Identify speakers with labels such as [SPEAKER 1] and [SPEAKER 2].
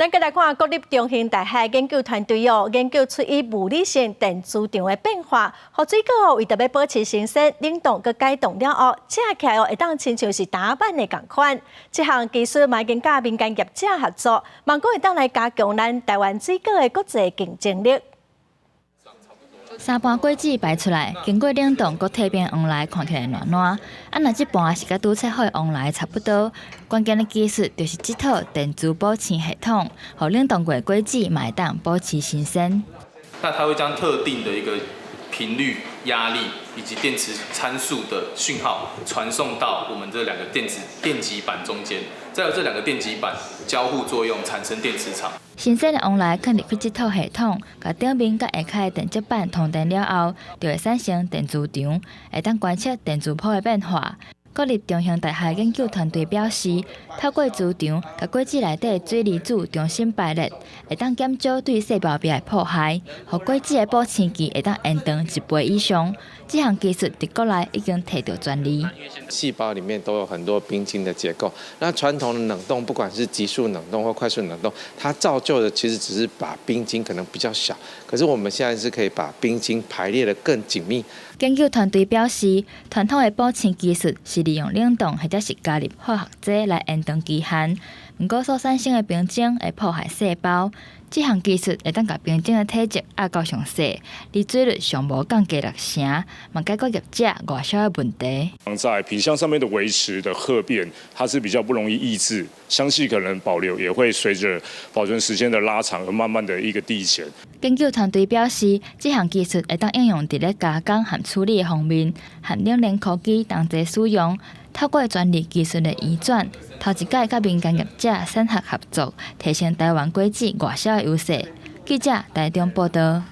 [SPEAKER 1] 咱再来看国立中兴大学研究团队研究出以物理性电磁场的变化，和水果为着要保持新鲜，冷冻佮解冻了后，吃起来会当亲像是打板的共款。这项技术嘛，经甲民间业者合作，望讲会当来加强咱台湾水果的国际竞争力。
[SPEAKER 2] 三盘果子摆出来，经过冷冻，佮体变往来，看起来软软。若这盘是甲拄切好的往来差不多。关键的技术就是这套电磁保鲜系统，互冷冻过的果子嘛会当保持新鲜。
[SPEAKER 3] 那它会将特定的一个频率、压力以及电磁参数的讯号传送到我们这两个电极板中间，再由这两个电极板交互作用，产生电磁场。
[SPEAKER 2] 新鲜的往来放入去这套系统，甲顶面甲下骹的电极板通电了后，就会产生电磁场，会当观测电磁波的变化。国立中兴大学研究团队表示，透过磁场，甲果子内底水离子重新排列，会当减少对细胞壁的破坏，互果子的保鲜期会当延长1倍以上。这项技术伫国内已经摕到专利。
[SPEAKER 4] 细胞里面都有很多冰晶的结构，那传统的冷冻，不管是急速冷冻或快速冷冻，它造就的其实只是把冰晶可能比较小，可是我们现在是可以把冰晶排列得更紧密。
[SPEAKER 2] 研究团队表示，传统的保鲜技术是利用冷冻或者是加入化学剂来延长期限，不过所产生的冰晶会破坏细胞。这项技术会当把冰晶的体积压到上细，离水率上无降低6成，嘛解决业者外销的问题。
[SPEAKER 5] 在品相上面的维持的褐变，它是比较不容易抑制，香气可能保留，也会随着保存时间的拉长而慢慢的一个递减。
[SPEAKER 2] 研究团队表示，这项技术会当应用伫咧加工和处理的方面，和冷链科技同齐使用。透过专利技术的移转，头一届甲民间业者产学合作，提升台湾果子外销的优势。记者台中报道。